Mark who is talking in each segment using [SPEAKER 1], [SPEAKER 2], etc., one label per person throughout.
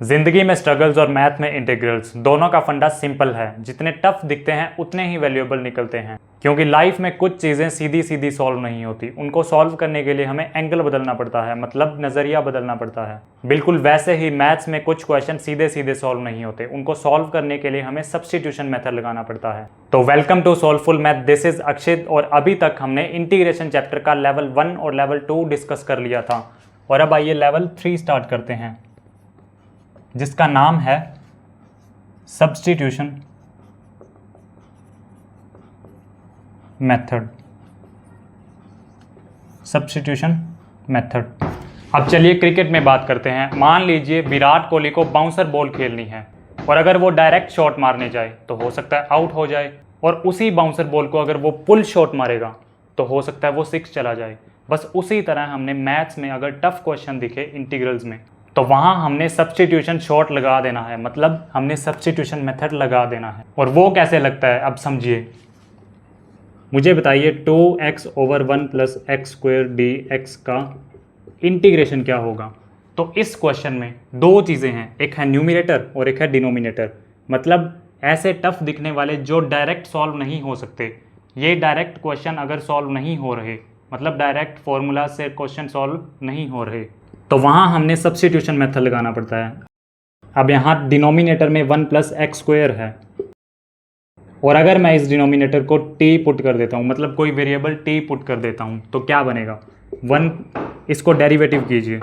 [SPEAKER 1] जिंदगी में स्ट्रगल्स और मैथ में इंटीग्रल्स दोनों का फंडा सिंपल है। जितने टफ दिखते हैं उतने ही वैल्यूएबल निकलते हैं, क्योंकि लाइफ में कुछ चीज़ें सीधी सीधी सॉल्व नहीं होती। उनको सॉल्व करने के लिए हमें एंगल बदलना पड़ता है, मतलब नज़रिया बदलना पड़ता है। बिल्कुल वैसे ही मैथ्स में कुछ क्वेश्चन सीधे सीधे सॉल्व नहीं होते। उनको सॉल्व करने के लिए हमें सब्स्टिट्यूशन मेथड लगाना पड़ता है। तो welcome to soulful math, this is Akshit. और अभी तक हमने इंटीग्रेशन चैप्टर का लेवल 1 और लेवल 2 डिस्कस कर लिया था, और अब आइए लेवल 3 स्टार्ट करते हैं, जिसका नाम है सब्स्टिट्यूशन मेथड। Substitution method. अब चलिए क्रिकेट में बात करते हैं। मान लीजिए विराट कोहली को बाउंसर बॉल खेलनी है, और अगर वो डायरेक्ट शॉट मारने जाए तो हो सकता है आउट हो जाए, और उसी बाउंसर बॉल को अगर वो पुल शॉट मारेगा तो हो सकता है वो 6 चला जाए। बस उसी तरह हमने मैथ्स में अगर टफ क्वेश्चन दिखे इंटीग्रल्स में, तो वहाँ हमने सब्स्टिट्यूशन शॉर्ट लगा देना है, मतलब हमने सब्स्टिट्यूशन मेथड लगा देना है। और वो कैसे लगता है अब समझिए। मुझे बताइए 2x/1 + x² dx का इंटीग्रेशन क्या होगा। तो इस क्वेश्चन में दो चीज़ें हैं, एक है न्यूमिनेटर और एक है डिनोमिनेटर। मतलब ऐसे टफ दिखने वाले जो डायरेक्ट सॉल्व नहीं हो सकते। ये डायरेक्ट क्वेश्चन अगर सॉल्व नहीं हो रहे, मतलब डायरेक्ट फॉर्मूला से क्वेश्चन सॉल्व नहीं हो रहे, तो वहाँ हमने सब्स्टिट्यूशन मेथड लगाना पड़ता है। अब यहाँ डिनोमिनेटर में 1 + x² है, और अगर मैं इस डिनोमिनेटर को t पुट कर देता हूँ, मतलब कोई वेरिएबल t पुट कर देता हूँ, तो क्या बनेगा 1। इसको डेरिवेटिव कीजिए,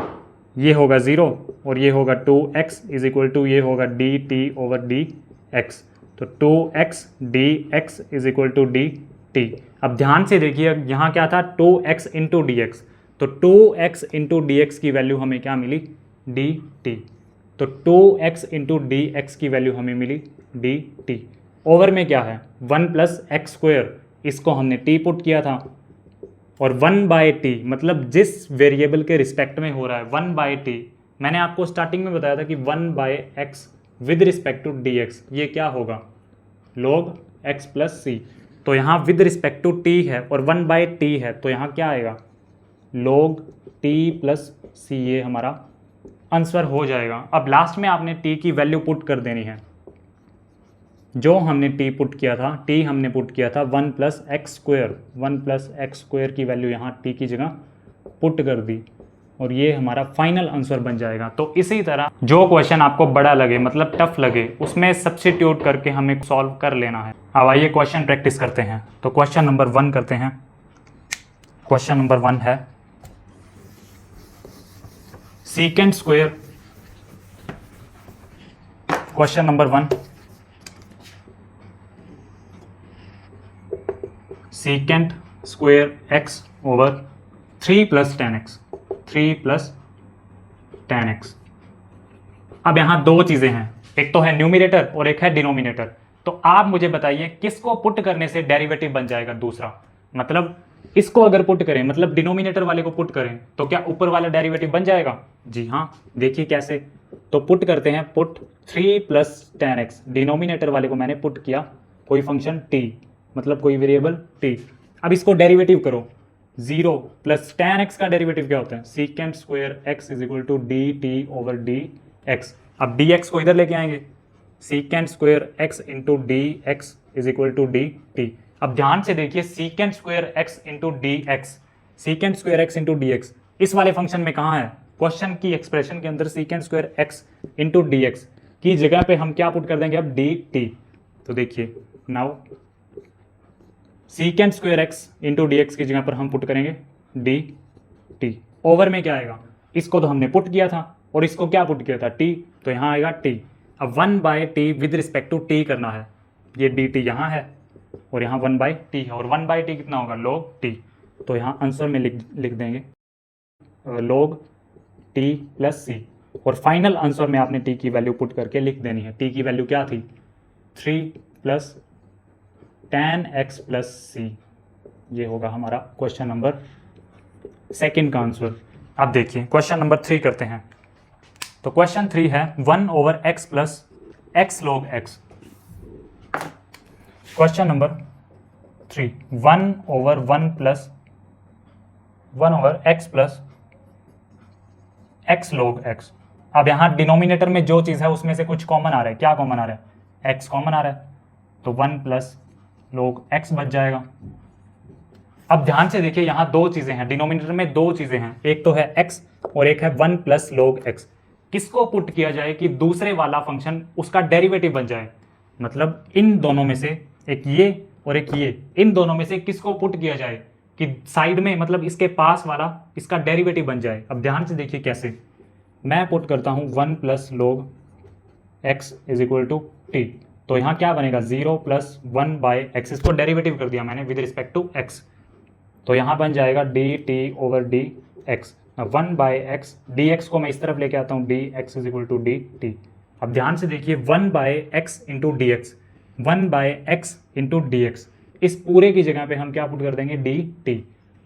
[SPEAKER 1] ये होगा 0 और ये होगा 2x = ये होगा dt/dx। तो 2x dx = dt। अब ध्यान से देखिए, यहाँ क्या था 2x × dx, तो 2x × dx की वैल्यू हमें क्या मिली dt। तो 2x × dx की वैल्यू हमें मिली dt। ओवर में क्या है 1 + x², इसको हमने t पुट किया था, और 1/t मतलब जिस वेरिएबल के रिस्पेक्ट में हो रहा है 1/t। मैंने आपको स्टार्टिंग में बताया था कि 1/x with respect to dx ये क्या होगा log x + c। तो यहाँ विद रिस्पेक्ट टू t है और 1/t है, तो यहाँ क्या आएगा log t + c। ये हमारा आंसर हो जाएगा। अब लास्ट में आपने t की वैल्यू पुट कर देनी है। जो हमने t पुट किया था, t हमने पुट किया था 1 + x²। 1 + x² की वैल्यू यहाँ t की जगह पुट कर दी, और ये हमारा फाइनल आंसर बन जाएगा। तो इसी तरह जो क्वेश्चन आपको बड़ा लगे, मतलब टफ लगे, उसमें सब्स्टिट्यूट करके हमें सॉल्व कर लेना है। अब आइए क्वेश्चन प्रैक्टिस करते हैं। तो क्वेश्चन नंबर 1 करते हैं। क्वेश्चन नंबर 1 है second square. Question number 1, second square x/3 + 10x। 3 + 10x। अब यहाँ दो चीज़ें हैं, एक तो है न्यूमिनेटर और एक है डिनोमिनेटर। तो आप मुझे बताइए किसको पुट करने से डेरिवेटिव बन जाएगा दूसरा। मतलब इसको अगर पुट करें, मतलब डिनोमिनेटर वाले को पुट करें, तो क्या ऊपर वाला डेरिवेटिव बन जाएगा। जी हाँ, देखिए कैसे। तो पुट करते हैं, पुट 3 + 10x। डिनोमिनेटर वाले को मैंने पुट किया कोई फंक्शन t, मतलब कोई वेरिएबल t। अब इसको डेरिवेटिव करो, 0 + 10x का डेरिवेटिव क्या होता है सेकेंड स्क्वायर x = dt/dx। अब dx को इधर लेके आएंगे, second square x × dx = dt। अब ध्यान से देखिए, second square x × dx, second square x × dx इस वाले फंक्शन में कहाँ है, क्वेश्चन की एक्सप्रेशन के अंदर सेकेंड स्क्वायर x × dx की जगह पे हम क्या पुट कर देंगे अब dt। तो देखिए now second square x × dx की जगह पर हम पुट करेंगे dt। ओवर में क्या आएगा, इसको तो हमने पुट किया था और इसको क्या पुट किया था t, तो यहाँ आएगा t। अब 1/t with respect to t करना है, ये dt यहाँ है और यहाँ 1/t है, और 1/t कितना होगा log t। तो यहाँ आंसर में लिख देंगे log t + c, और फाइनल आंसर में आपने t की वैल्यू पुट करके लिख देनी है। t की वैल्यू क्या थी 3 + 10x + c। ये होगा हमारा क्वेश्चन नंबर 2 का आंसर। अब देखिए क्वेश्चन नंबर 3 करते हैं। तो क्वेश्चन 3 है 1/x + x log x। Question number 3, 1/1 + 1/x + x log x। अब यहाँ डिनोमिनेटर में जो चीज़ है उसमें से कुछ कॉमन आ रहा है, क्या कॉमन आ रहा है, x कॉमन आ रहा है, तो 1 प्लस log x बच जाएगा। अब ध्यान से देखिए यहाँ दो चीज़ें हैं, डिनोमिनेटर में दो चीज़ें हैं, एक तो है x और एक है 1 प्लस log x। किसको पुट किया जाए कि दूसरे वाला फंक्शन उसका डेरिवेटिव बन जाए, मतलब इन दोनों में से एक ये और एक ये, इन दोनों में से किसको पुट किया जाए कि साइड में मतलब इसके पास वाला इसका डेरिवेटिव बन जाए। अब ध्यान से देखिए कैसे, मैं पुट करता हूँ 1 plus log x is equal to t, तो यहाँ क्या बनेगा 0 प्लस 1 बाय एक्स, इसको डेरिवेटिव कर दिया मैंने विद रिस्पेक्ट टू x, तो यहाँ बन जाएगा d t over d x. 1 by x, d x को मैं इस तरफ लेके आता हूँ, d x is equal to d t. अब ध्यान से देखिए 1 by x into d x, 1 by x into d x, इस पूरे की जगह पे हम क्या पुट कर देंगे d t,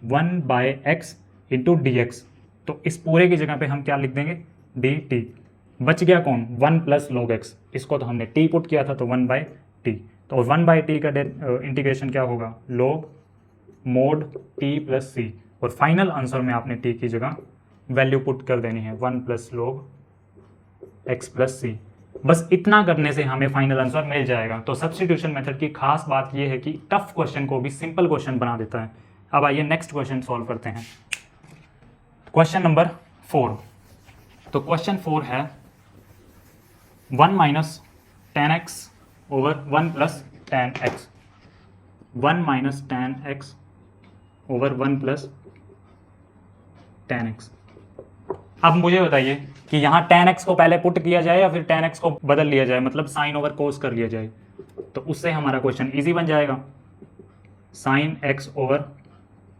[SPEAKER 1] 1 by x into d x, तो इस पूरे की जगह पे हम क्या लिख देंगे डी टी। बच गया कौन 1 प्लस log x, इसको तो हमने t पुट किया था तो 1 बाय टी, तो 1 बाय टी का इंटीग्रेशन क्या होगा log मोड t प्लस सी, और फाइनल आंसर में आपने t की जगह वैल्यू पुट कर देनी है 1 प्लस log x प्लस सी। बस इतना करने से हमें फाइनल आंसर मिल जाएगा। तो सब्स्टिट्यूशन मेथड की खास बात यह है कि टफ क्वेश्चन को भी सिंपल क्वेश्चन बना देता है। अब आइए नेक्स्ट क्वेश्चन सॉल्व करते हैं, क्वेश्चन नंबर 4। तो क्वेश्चन 4 है 1 minus 10x over 1 plus 10x, 1 minus 10x over 1 plus 10x। अब मुझे बताइए कि यहाँ 10x को पहले पुट किया जाए या फिर 10x को बदल लिया जाए, मतलब साइन ओवर कोस कर लिया जाए, तो उससे हमारा क्वेश्चन इजी बन जाएगा, साइन x ओवर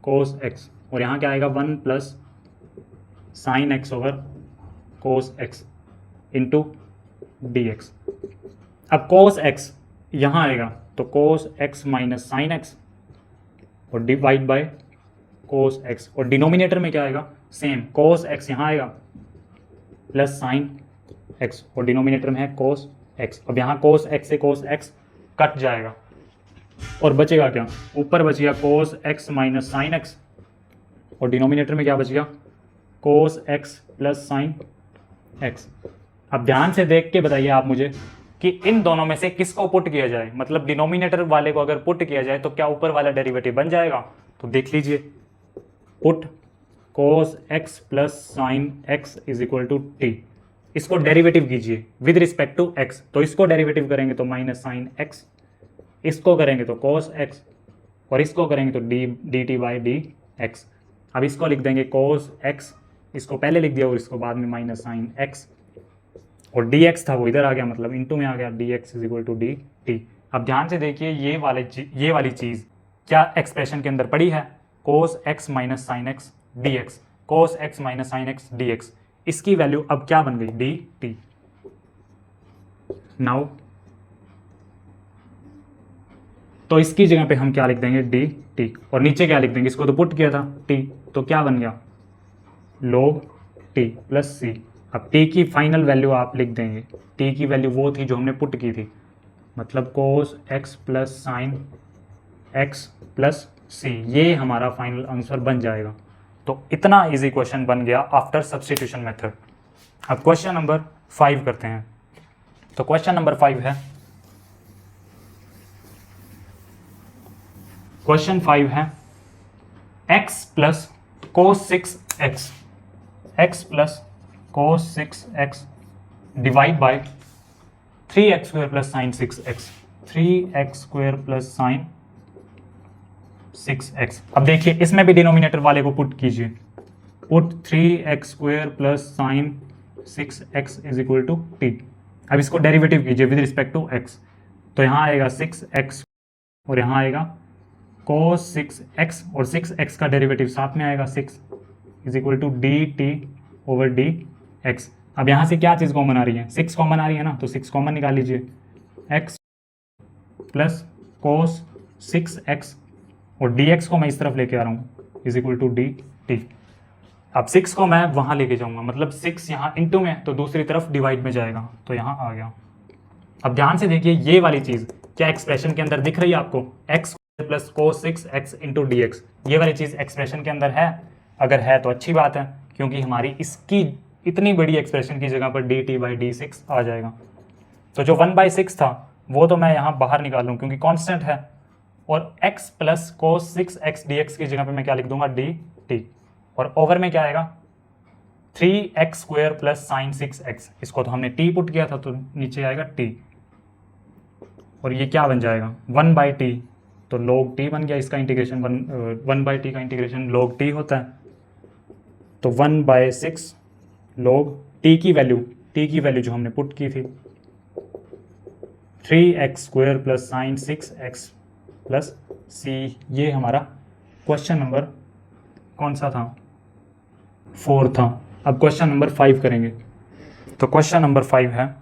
[SPEAKER 1] कोस x, और यहाँ क्या आएगा 1 प्लस साइन x ओवर कोस x इंटू डी एक्स। अब कोस x यहाँ आएगा तो कोस x माइनस साइन x और डिवाइड बाय कोस x, और डिनोमिनेटर में क्या आएगा सेम कोस x यहाँ आएगा प्लस साइन x, और डिनोमिनेटर में है कोस x। अब यहाँ कोस x से कोस x कट जाएगा और बचेगा क्या, ऊपर बच गया कोस x माइनस साइन x, और डिनोमिनेटर में क्या बच गया कोस x प्लस साइन x। अब ध्यान से देख के बताइए आप मुझे कि इन दोनों में से किसको पुट किया जाए, मतलब डिनोमिनेटर वाले को अगर पुट किया जाए तो क्या ऊपर वाला डेरिवेटिव बन जाएगा। तो देख लीजिए, put cos x plus sine x is equal to t, इसको डेरिवेटिव कीजिए विद रिस्पेक्ट टू x, तो इसको डेरिवेटिव करेंगे तो माइनस साइन x, इसको करेंगे तो cos x, और इसको करेंगे तो D t by D x. अब इसको लिख देंगे cos x, इसको पहले लिख दिया और इसको बाद में माइनस साइन x, और डी एक्स था वो इधर आ गया, मतलब इंटू में आ गया d x is equal to d t. अब ध्यान से देखिए ये वाली चीज़ क्या एक्सप्रेशन के अंदर पड़ी है, cos x minus sine x d x, cos x minus sine x d x, इसकी वैल्यू अब क्या बन गई डी टी। नाउ तो इसकी जगह पे हम क्या लिख देंगे डी टी, और नीचे क्या लिख देंगे, इसको तो पुट किया था टी, तो क्या बन गया log टी प्लस सी। अब टी की फाइनल वैल्यू आप लिख देंगे, टी की वैल्यू वो थी जो हमने पुट की थी, मतलब cos x plus sine x plus c, ये हमारा फाइनल आंसर बन जाएगा। तो इतना इजी क्वेश्चन बन गया आफ्टर सब्स्टिट्यूशन मेथड। अब क्वेश्चन नंबर 5 करते हैं। तो क्वेश्चन नंबर 5 है, क्वेश्चन 5 है x plus cos 6x, x plus cos 6x divide by 3x square plus sine 6x, 3x square plus sine 6x। अब देखिए इसमें भी डिनोमिनेटर वाले को पुट कीजिए, put 3x square plus sine 6x is equal to t. अब इसको derivative कीजिए विद रिस्पेक्ट टू x, तो यहाँ आएगा 6x और यहाँ आएगा cos 6x, और 6x का डेरिवेटिव साथ में आएगा 6 is equal to d t over d x. अब यहाँ से क्या चीज़ कॉमन आ रही है, 6 कॉमन आ रही है ना, तो 6 कॉमन निकाल लीजिए, x प्लस कोस 6x, और dx को मैं इस तरफ लेके आ रहा हूँ is equal to d t. अब 6 को मैं वहाँ लेके जाऊँगा, मतलब 6 यहाँ इंटू में तो दूसरी तरफ डिवाइड में जाएगा, तो यहाँ आ गया। अब ध्यान से देखिए ये वाली चीज़ क्या एक्सप्रेशन के अंदर दिख रही है आपको, x प्लस कोस 6x इंटू डी एक्स, ये वाली चीज़ एक्सप्रेशन के अंदर है। अगर है तो अच्छी बात है, क्योंकि हमारी इसकी इतनी बड़ी एक्सप्रेशन की जगह पर d t by d six आ जाएगा। तो जो 1/6 था वो तो मैं यहाँ बाहर निकाल लूँ क्योंकि कांस्टेंट है, और x प्लस कोस 6x dx की जगह पे मैं क्या लिख दूंगा, डी टी, और ओवर में क्या आएगा 3x square plus sine 6x, इसको तो हमने t पुट किया था तो नीचे आएगा t, और ये क्या बन जाएगा 1/t, तो log t बन गया। इसका इंटीग्रेशन 1/t का इंटीग्रेशन log t होता है, तो 1/6 log t की वैल्यू जो हमने पुट की थी 3x square plus sine 6x plus c, ये हमारा क्वेश्चन नंबर कौन सा था, 4 था। अब क्वेश्चन नंबर 5 करेंगे। तो क्वेश्चन नंबर 5 है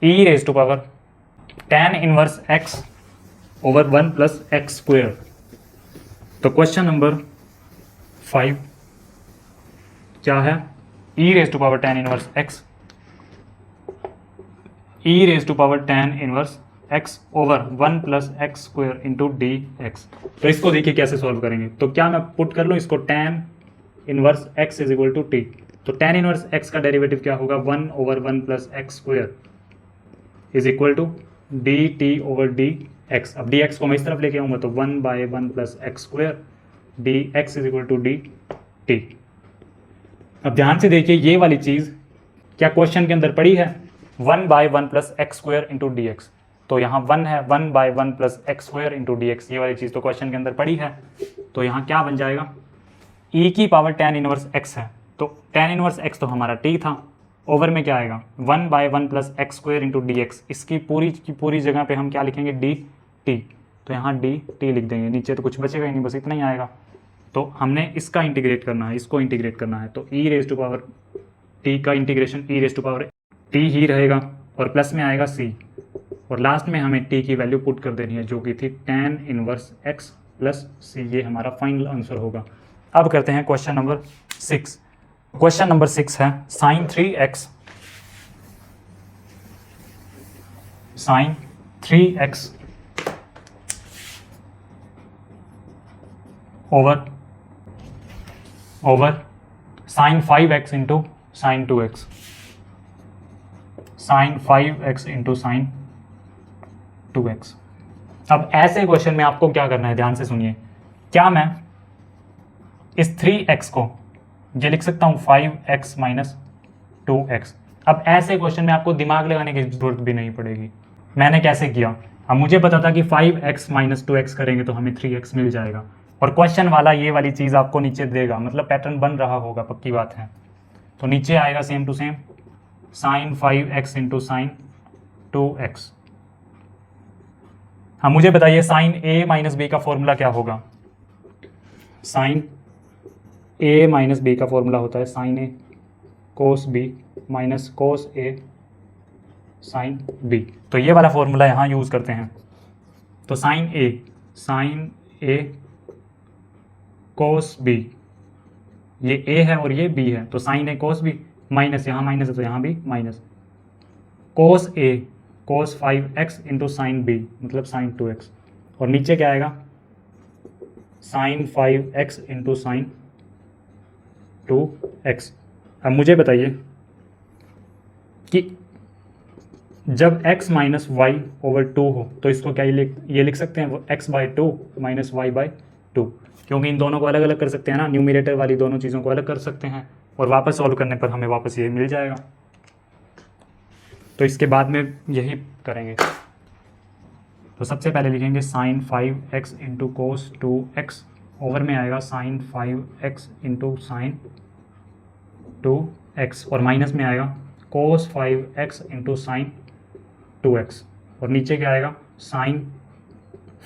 [SPEAKER 1] e raise to power tan inverse x over 1 plus x square. तो क्वेश्चन नंबर 5 क्या है, e raise to power tan inverse x, e raise to power tan inverse x over 1 plus x square into d x. तो इसको देखिए कैसे solve करेंगे। तो क्या मैं पुट कर लूँ इसको, tan inverse x is equal to t, तो tan इनवर्स x का डेरिवेटिव क्या होगा 1 over 1 plus x square is equal to d t over d x. अब डी एक्स को मैं इस तरफ लेके आऊँगा तो 1/1 plus x square d x is equal to d t. अब ध्यान से देखिए ये वाली चीज़ क्या क्वेश्चन के अंदर पड़ी है, 1/1 plus x square into d x, तो यहाँ 1 है 1/1 plus x square into d x, ये वाली चीज़ तो क्वेश्चन के अंदर पड़ी है। तो यहाँ क्या बन जाएगा, e की पावर tan इनवर्स x है, तो tan इनवर्स x तो हमारा t था, ओवर में क्या आएगा 1/1 plus x square into d x, इसकी पूरी की पूरी जगह पे हम क्या लिखेंगे डी टी, तो यहाँ डी टी लिख देंगे, नीचे तो कुछ बचेगा ही नहीं, बस इतना ही आएगा। तो हमने इसका इंटीग्रेट करना है, इसको इंटीग्रेट करना है, तो e raise to power t का integration e raise to power t ही रहेगा, और प्लस में आएगा c, और लास्ट में हमें t की वैल्यू पुट कर देनी है जो कि थी tan inverse x plus c, ये हमारा फाइनल आंसर होगा। अब करते हैं क्वेश्चन नंबर 6। क्वेश्चन नंबर 6 है sine 3x over sine 5x into sine 2x, sine 5x into sine 2x। अब ऐसे क्वेश्चन में आपको क्या करना है, ध्यान से सुनिए। क्या मैं इस 3x को ये लिख सकता हूँ 5x माइनस 2x। अब ऐसे क्वेश्चन में आपको दिमाग लगाने की जरूरत भी नहीं पड़ेगी। मैंने कैसे किया, अब मुझे पता था कि 5x माइनस 2x करेंगे तो हमें 3x मिल जाएगा, और क्वेश्चन वाला ये वाली चीज़ आपको नीचे देगा, मतलब पैटर्न बन रहा होगा, पक्की बात है। तो नीचे आएगा same to same sine 5x into sine 2x। हाँ मुझे बताइए साइन a माइनस b का फॉर्मूला क्या होगा, साइन a माइनस b का फॉर्मूला होता है sine a cos b minus cos a sine b। तो ये वाला फॉर्मूला यहाँ यूज़ करते हैं। तो साइन a कोस b, ये a है और ये b है, तो sine a cos b minus यहाँ माइनस है तो यहाँ भी minus, cos a cos 5x into sine b मतलब साइन 2x, और नीचे क्या आएगा sign 5x into sine 2x। अब मुझे बताइए कि जब x माइनस वाई ओवर 2 हो तो इसको क्या ये लिख सकते हैं x/2 माइनस y/2, क्योंकि इन दोनों को अलग अलग कर सकते हैं ना, न्यूमरेटर वाली दोनों चीज़ों को अलग कर सकते हैं, और वापस सॉल्व करने पर हमें वापस ये मिल जाएगा। तो इसके बाद में यही करेंगे। तो सबसे पहले लिखेंगे sign 5x into cos 2x, over में आएगा sign 5x into sine 2x, और माइनस में आएगा कोस 5x इंटू साइन 2x, और नीचे क्या आएगा sign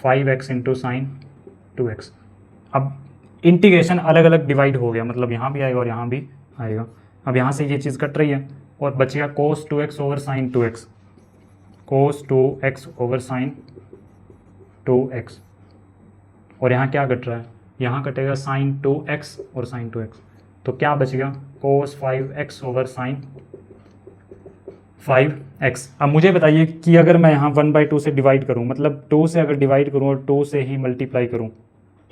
[SPEAKER 1] 5x into sine 2x। अब इंटीग्रेशन अलग अलग डिवाइड हो गया, मतलब यहाँ भी आएगा और यहाँ भी आएगा। अब यहाँ से ये चीज़ कट रही है और बचेगा कोस 2x ओवर साइन 2x, कोस 2x ओवर साइन 2x, और यहाँ क्या कट रहा है, यहाँ कटेगा साइन 2x और साइन 2x, तो क्या बचेगा कोस 5x ओवर साइन 5x। अब मुझे बताइए कि अगर मैं यहाँ 1/2 से डिवाइड करूँ, मतलब 2 से अगर डिवाइड करूँ और 2 से ही मल्टीप्लाई करूँ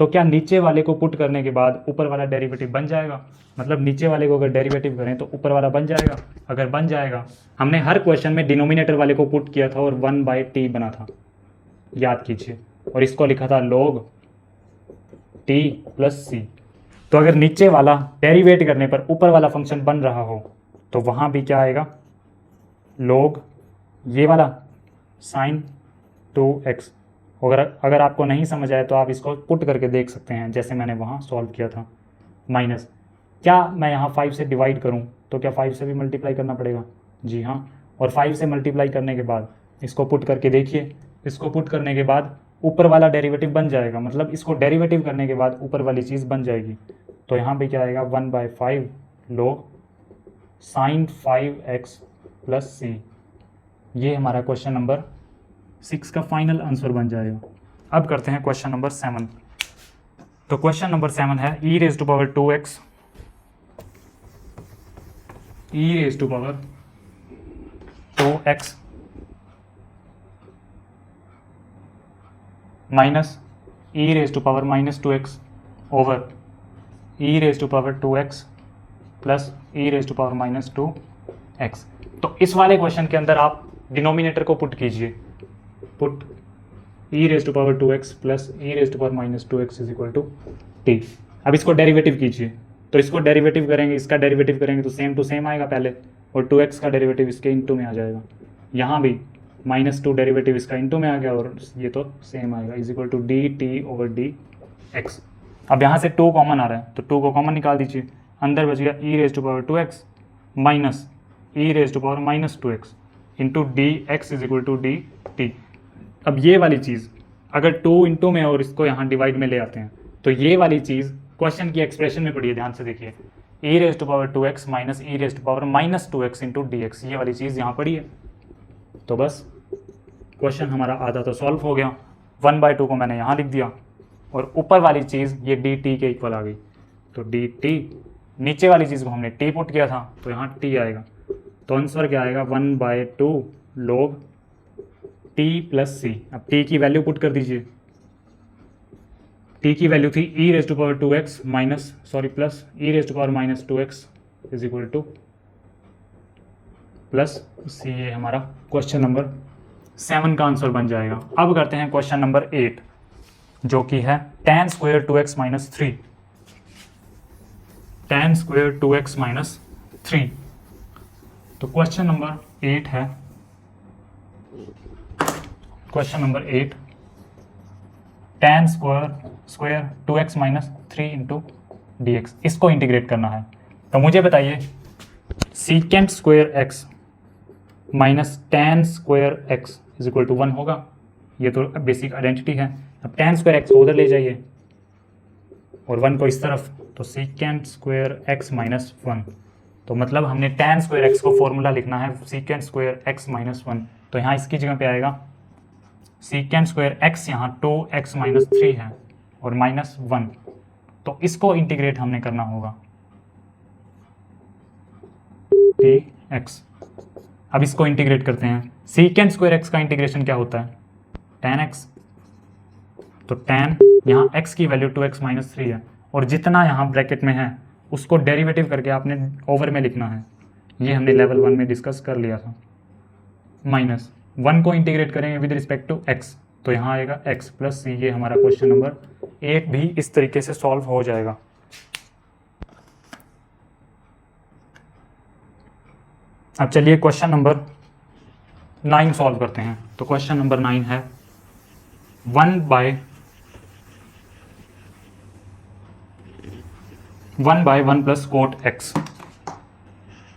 [SPEAKER 1] तो क्या नीचे वाले को पुट करने के बाद ऊपर वाला डेरिवेटिव बन जाएगा? मतलब नीचे वाले को अगर डेरिवेटिव करें तो ऊपर वाला बन जाएगा। अगर बन जाएगा, हमने हर क्वेश्चन में डिनोमिनेटर वाले को पुट किया था और 1/t बना था, याद कीजिए, और इसको लिखा था log t प्लस c। तो अगर नीचे वाला डेरिवेट करने पर ऊपर वाला फंक्शन बन रहा हो तो वहाँ भी क्या आएगा? log ये वाला sin 2x। अगर आपको नहीं समझ आया तो आप इसको पुट करके देख सकते हैं, जैसे मैंने वहाँ सॉल्व किया था। माइनस, क्या मैं यहाँ 5 से डिवाइड करूँ तो क्या 5 से भी मल्टीप्लाई करना पड़ेगा? जी हाँ। और 5 से मल्टीप्लाई करने के बाद इसको पुट करके देखिए, इसको पुट करने के बाद ऊपर वाला डेरिवेटिव बन जाएगा, मतलब इसको डेरिवेटिव करने के बाद ऊपर वाली चीज़ बन जाएगी। तो यहाँ पे क्या आएगा? 1/5 log sin 5x plus c। ये हमारा क्वेश्चन नंबर 6 का फाइनल आंसर बन जाएगा। अब करते हैं क्वेश्चन नंबर 7। तो क्वेश्चन नंबर 7 है e⁻²x minus e⁻²x over e⁻²x plus e⁻²x। तो इस वाले क्वेश्चन के अंदर आप डिनोमिनेटर को पुट कीजिए, put e⁻² plus e⁻² is equal to t। अब इसको डेरिवेटिव कीजिए, तो इसको डेरिवेटिव करेंगे, इसका डेरिवेटिव करेंगे तो सेम टू सेम आएगा पहले, और 2x का डेरिवेटिव इसके इंटू में आ जाएगा। यहाँ भी -2 डेरिवेटिव इसका इंटू में आ गया और ये तो सेम आएगा, is equal to dt over dx। अब यहाँ से 2 कॉमन आ रहा है तो 2 को कॉमन निकाल दीजिए, अंदर बच गया e⁻² minus e⁻² into dx is equal to dt। अब ये वाली चीज़ अगर 2 इंटू में और इसको यहाँ डिवाइड में ले आते हैं तो ये वाली चीज़ क्वेश्चन की एक्सप्रेशन में पड़ी है, ध्यान से देखिए, e⁻² minus e⁻² into dx, ये वाली चीज़ यहाँ पड़ी है। तो बस क्वेश्चन हमारा आधा तो सॉल्व हो गया। 1/2 को मैंने यहाँ लिख दिया और ऊपर वाली चीज़ ये dt के इक्वल आ गई, तो dt, नीचे वाली चीज़ को हमने t पुट किया था तो यहाँ t आएगा। तो आंसर क्या आएगा? 1/2 log t प्लस c। अब t की वैल्यू पुट कर दीजिए, t की वैल्यू थी e⁻² minus plus e⁻² is equal two plus c। ये हमारा क्वेश्चन नंबर 7 का आंसर बन जाएगा। अब करते हैं क्वेश्चन नंबर 8 जो कि है tan² 2x minus 3। tan² 2x minus 3। तो क्वेश्चन नंबर 8 है, question number 8 tan² 2x minus 3 into dx, इसको इंटीग्रेट करना है। तो मुझे बताइए sec² x minus tan² x is equal to 1 होगा, ये तो बेसिक आइडेंटिटी है। अब tan² x को उधर ले जाइए और 1 को इस तरफ, तो sec² x माइनस 1। तो मतलब हमने tan² x को फॉर्मूला लिखना है sec² x माइनस 1, तो यहाँ इसकी जगह पे आएगा sec² x, यहाँ 2x माइनस 3 है और माइनस 1, तो इसको इंटीग्रेट हमने करना होगा dx। अब इसको इंटीग्रेट करते हैं, sec² x का इंटीग्रेशन क्या होता है? tan x। तो tan, यहाँ x की वैल्यू 2x माइनस 3 है और जितना यहाँ ब्रैकेट में है उसको डेरिवेटिव करके आपने ओवर में लिखना है, ये हमने लेवल 1 में डिस्कस कर लिया था। माइनस 1 को इंटीग्रेट करेंगे विद रिस्पेक्ट टू x, तो यहाँ आएगा x प्लस c। ये हमारा क्वेश्चन नंबर 8 भी इस तरीके से सॉल्व हो जाएगा। अब चलिए क्वेश्चन नंबर 9 सॉल्व करते हैं। तो क्वेश्चन नंबर 9 है 1/1 प्लस कोट x।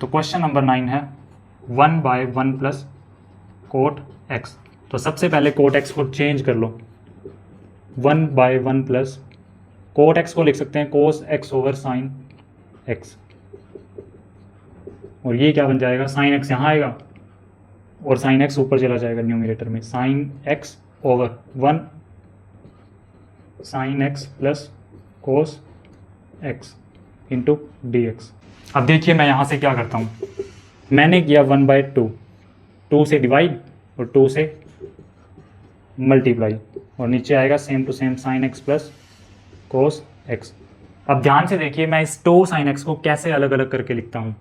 [SPEAKER 1] तो क्वेश्चन नंबर 9 है 1/1 प्लस कोट x। तो सबसे पहले कोट x को चेंज कर लो, 1/1 प्लस कोट x को लिख सकते हैं कोस x ओवर साइन x, और ये क्या बन जाएगा? साइन x यहाँ आएगा और साइन x ऊपर चला जाएगा न्यूमरेटर में, sine x over 1 sine x plus cos x into dx। अब देखिए मैं यहाँ से क्या करता हूँ, मैंने किया 1/2, 2 से डिवाइड और 2 से मल्टीप्लाई, और नीचे आएगा same to same sine x plus cos x. अब ध्यान से देखिए मैं इस टू साइन एक्स को कैसे अलग अलग करके लिखता हूँ।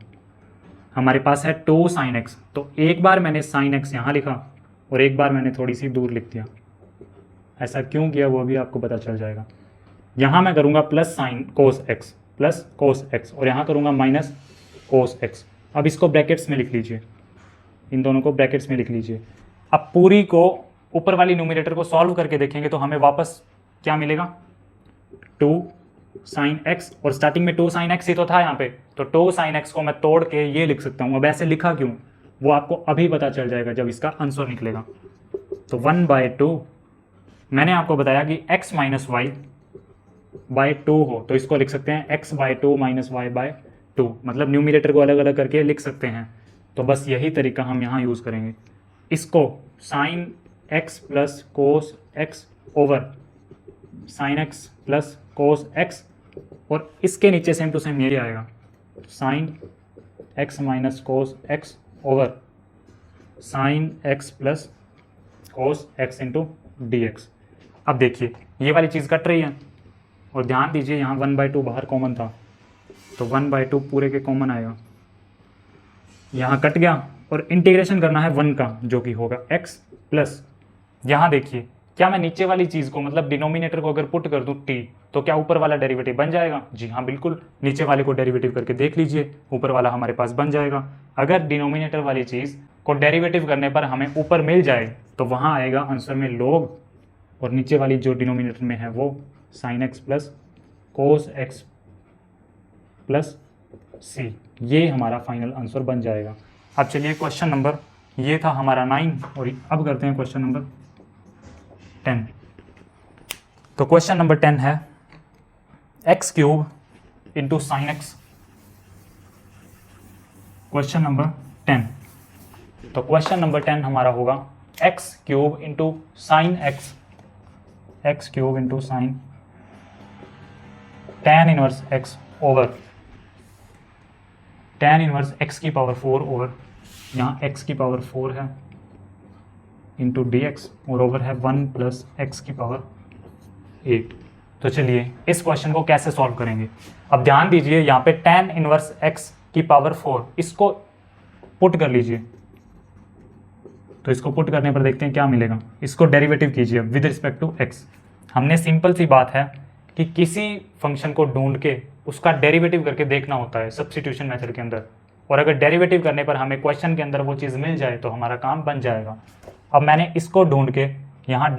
[SPEAKER 1] हमारे पास है टू साइन एक्स, तो एक बार मैंने साइन एक्स यहाँ लिखा और एक बार मैंने थोड़ी सी दूर लिख दिया। ऐसा क्यों किया वो भी आपको पता चल जाएगा। यहाँ मैं करूँगा plus sine cos x, plus cos x, और यहाँ करूँगा माइनस कोस एक्स। अब इसको ब्रैकेट्स में लिख लीजिए, इन दोनों को ब्रैकेट्स में लिख लीजिए। अब पूरी को ऊपर वाली न्यूमरेटर को सॉल्व करके देखेंगे तो हमें वापस क्या मिलेगा, टू साइन एक्स, और स्टार्टिंग में टू साइन एक्स ही तो था यहाँ पे, तो टू साइन एक्स को मैं तोड़ के ये लिख सकता हूँ। अब ऐसे लिखा क्यों वो आपको अभी पता चल जाएगा जब इसका आंसर निकलेगा। तो 1/2 मैंने आपको बताया कि x माइनस वाई बाई 2 हो तो इसको लिख सकते हैं x/2 माइनस y/2, मतलब न्यूमरेटर को अलग अलग करके लिख सकते हैं। तो बस यही तरीका हम यहाँ यूज़ करेंगे। इसको sine x plus cos x over sine x plus cos x, और इसके नीचे सेम टू सेम ये आएगा sine x minus cos x over sine x plus cos x into d x. अब देखिए ये वाली चीज़ कट रही है, और ध्यान दीजिए यहाँ 1/2 बाहर कॉमन था, तो 1/2 पूरे के कॉमन आएगा, यहाँ कट गया, और इंटीग्रेशन करना है 1 का जो कि होगा x प्लस, यहाँ देखिए क्या मैं नीचे वाली चीज़ को मतलब डिनोमिनेटर को अगर पुट कर दूँ t, तो क्या ऊपर वाला डेरिवेटिव बन जाएगा। जी हाँ बिल्कुल, नीचे वाले को डेरिवेटिव करके देख लीजिए, ऊपर वाला हमारे पास बन जाएगा। अगर डिनोमिनेटर वाली चीज़ को डेरिवेटिव करने पर हमें ऊपर मिल जाए तो वहाँ आएगा आंसर में log, और नीचे वाली जो डिनोमिनेटर में है वो sine x plus cos x plus c, ये हमारा फाइनल आंसर बन जाएगा। अब चलिए क्वेश्चन नंबर, ये था हमारा 9, और अब करते हैं क्वेश्चन नंबर 10। तो क्वेश्चन नंबर 10 है x³ into sine x. Question number 10, तो क्वेश्चन नंबर 10 हमारा होगा x³ into sine x, x³ into sine tan inverse x over tan inverse x की पावर 4 ओवर यहाँ x की पावर 4 है इंटू डी एक्स, और over है 1 प्लस एक्स की पावर 8। तो चलिए इस क्वेश्चन को कैसे सॉल्व करेंगे। अब ध्यान दीजिए यहाँ पे tan इनवर्स x की पावर 4, इसको पुट कर लीजिए, तो इसको पुट करने पर देखते हैं क्या मिलेगा। इसको डेरिवेटिव कीजिए विद रिस्पेक्ट टू x। हमने सिंपल सी बात है कि किसी फंक्शन को ढूंढ के उसका डेरिवेटिव करके देखना होता है सब्स्टिट्यूशन मेथड के अंदर, और अगर डेरिवेटिव करने पर हमें क्वेश्चन के अंदर वो चीज़ मिल जाए तो हमारा काम बन जाएगा। अब मैंने इसको ढूंढ के यहाँ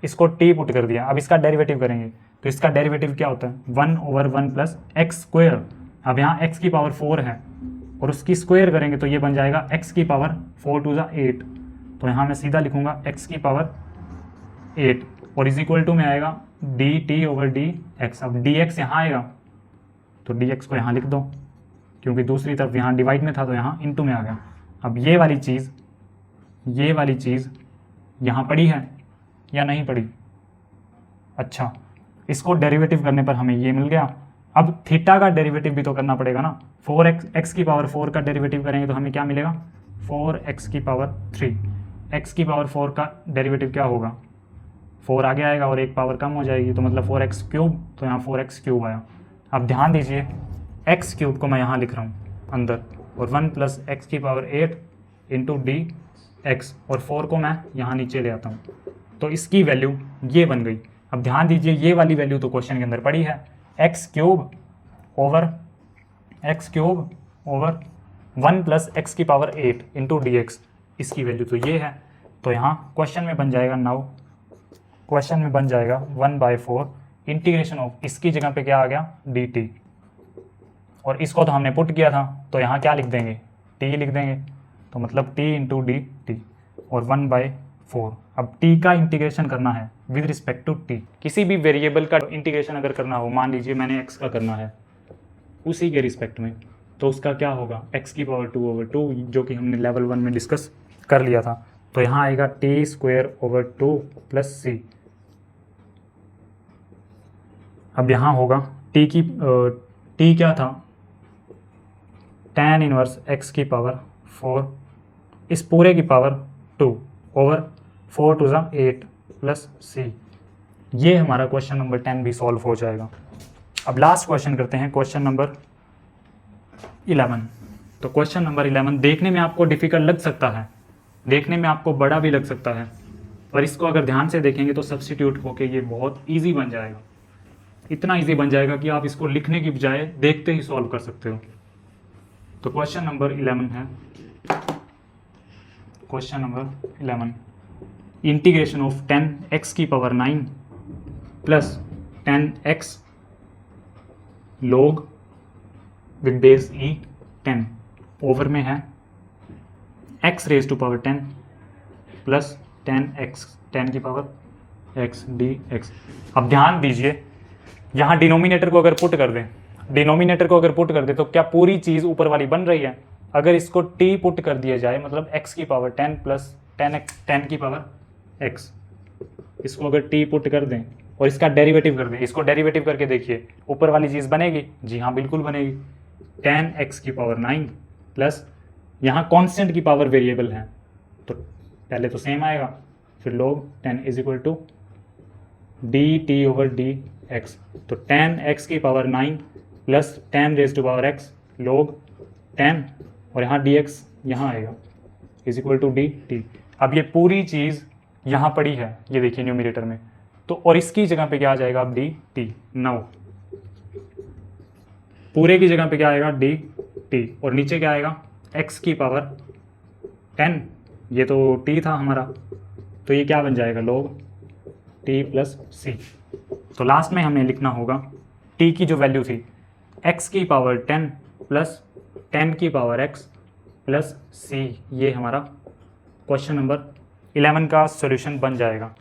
[SPEAKER 1] इसको t पुट कर दिया। अब इसका डेरिवेटिव करेंगे तो इसका डेरिवेटिव क्या होता है 1/1 प्लस एक्स स्क्वायर। अब यहाँ x की पावर 4 है और उसकी स्क्वायर करेंगे तो ये बन जाएगा x की पावर 4 × 8। तो यहाँ मैं सीधा लिखूंगा x की पावर 8 और इज इक्वल टू में आएगा dt ओवर dx। अब dx यहाँ आएगा तो dx को यहाँ लिख दो, क्योंकि दूसरी तरफ यहाँ डिवाइड में था तो यहाँ इनटू में आ गया। अब ये वाली चीज़ यहाँ पड़ी है या नहीं पड़ी। अच्छा, इसको डेरिवेटिव करने पर हमें ये मिल गया। अब थीटा का डेरिवेटिव भी तो करना पड़ेगा ना। 4x की पावर 4 का डेरिवेटिव करेंगे तो हमें क्या मिलेगा 4x की पावर 3। x की पावर 4 का डेरिवेटिव क्या होगा 4 आगे आएगा और एक पावर कम हो जाएगी, तो मतलब 4x³। तो यहाँ 4x³ आया। अब ध्यान दीजिए x³ को मैं यहाँ लिख रहा हूँ अंदर, और 1 प्लस एक्स की पावर 8 इंटू dx, और 4 को मैं यहाँ नीचे ले आता हूँ तो इसकी वैल्यू ये बन गई। अब ध्यान दीजिए ये वाली वैल्यू तो क्वेश्चन के अंदर पड़ी है, x³ ओवर 1 प्लस एक्स की पावर 8 इंटू dx, इसकी वैल्यू तो ये है। तो यहाँ क्वेश्चन में बन जाएगा 1/4 इंटीग्रेशन ऑफ, इसकी जगह पे क्या आ गया dt, और इसको तो हमने पुट किया था तो यहाँ क्या लिख देंगे t लिख देंगे, तो मतलब t इंटू dt और 1/4। अब t का इंटीग्रेशन करना है विद रिस्पेक्ट टू t। किसी भी वेरिएबल का इंटीग्रेशन अगर करना हो, मान लीजिए मैंने x का करना है उसी के रिस्पेक्ट में, तो उसका क्या होगा x की पावर 2/2, जो कि हमने लेवल 1 में डिस्कस कर लिया था। तो यहाँ आएगा t²/2 प्लस c। अब यहाँ होगा t क्या था tan इनवर्स x की पावर 4, इस पूरे की पावर 2 ओवर 4 × 8 प्लस c। ये हमारा क्वेश्चन नंबर 10 भी सॉल्व हो जाएगा। अब लास्ट क्वेश्चन करते हैं, क्वेश्चन नंबर 11। तो क्वेश्चन नंबर 11 देखने में आपको डिफ़िकल्ट लग सकता है, देखने में आपको बड़ा भी लग सकता है, पर इसको अगर ध्यान से देखेंगे तो सब्स्टिट्यूट होके ये बहुत ईजी बन जाएगा। इतना ईजी बन जाएगा कि आप इसको लिखने की बजाय देखते ही सॉल्व कर सकते हो। तो क्वेश्चन नंबर 11 है, question number 11, integration of 10x की power 9 plus 10x log with base e 10 over में है x raise to power 10 plus 10x 10 की पावर x dx। अब ध्यान दीजिए, यहाँ डिनोमिनेटर को अगर पुट कर दें, डिनोमिनेटर को अगर पुट कर दे तो क्या पूरी चीज़ ऊपर वाली बन रही है? अगर इसको t पुट कर दिया जाए मतलब x की पावर 10 प्लस 10 की पावर x, इसको अगर t पुट कर दें और इसका डेरिवेटिव कर दें, इसको डेरिवेटिव करके देखिए ऊपर वाली चीज़ बनेगी? जी हाँ, बिल्कुल बनेगी। 10x की पावर 9 प्लस यहाँ कांस्टेंट की पावर वेरिएबल है तो पहले तो सेम आएगा, फिर log 10 is equal to dt over dx। तो 10x की power 9 plus 10 raise to power x log 10 और यहाँ dx यहाँ आएगा इज इक्वल टू dt। अब ये पूरी चीज़ यहाँ पड़ी है, ये देखिए न्यूमरेटर में, तो और इसकी जगह पे क्या आ जाएगा अब dt। 9 पूरे की जगह पे क्या आएगा dt और नीचे क्या आएगा x की पावर 10, ये तो t था हमारा, तो ये क्या बन जाएगा log t प्लस c। तो लास्ट में हमें लिखना होगा t की जो वैल्यू थी x की पावर 10 प्लस 10 की पावर x प्लस c, ये हमारा क्वेश्चन नंबर 11 का सॉल्यूशन बन जाएगा।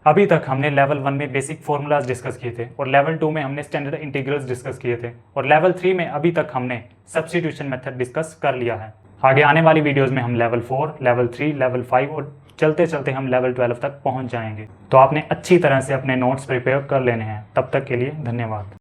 [SPEAKER 1] अभी तक हमने लेवल 1 में बेसिक फार्मूलाज डिस्कस किए थे और लेवल 2 में हमने स्टैंडर्ड इंटीग्रल्स डिस्कस किए थे और लेवल 3 में अभी तक हमने सब्स्टिट्यूशन मेथड डिस्कस कर लिया है। आगे आने वाली वीडियोस में हम लेवल 4, लेवल 3, लेवल 5 और चलते चलते हम लेवल 12 तक पहुंच जाएंगे। तो आपने अच्छी तरह से अपने नोट्स प्रिपेयर कर लेने हैं। तब तक के लिए धन्यवाद।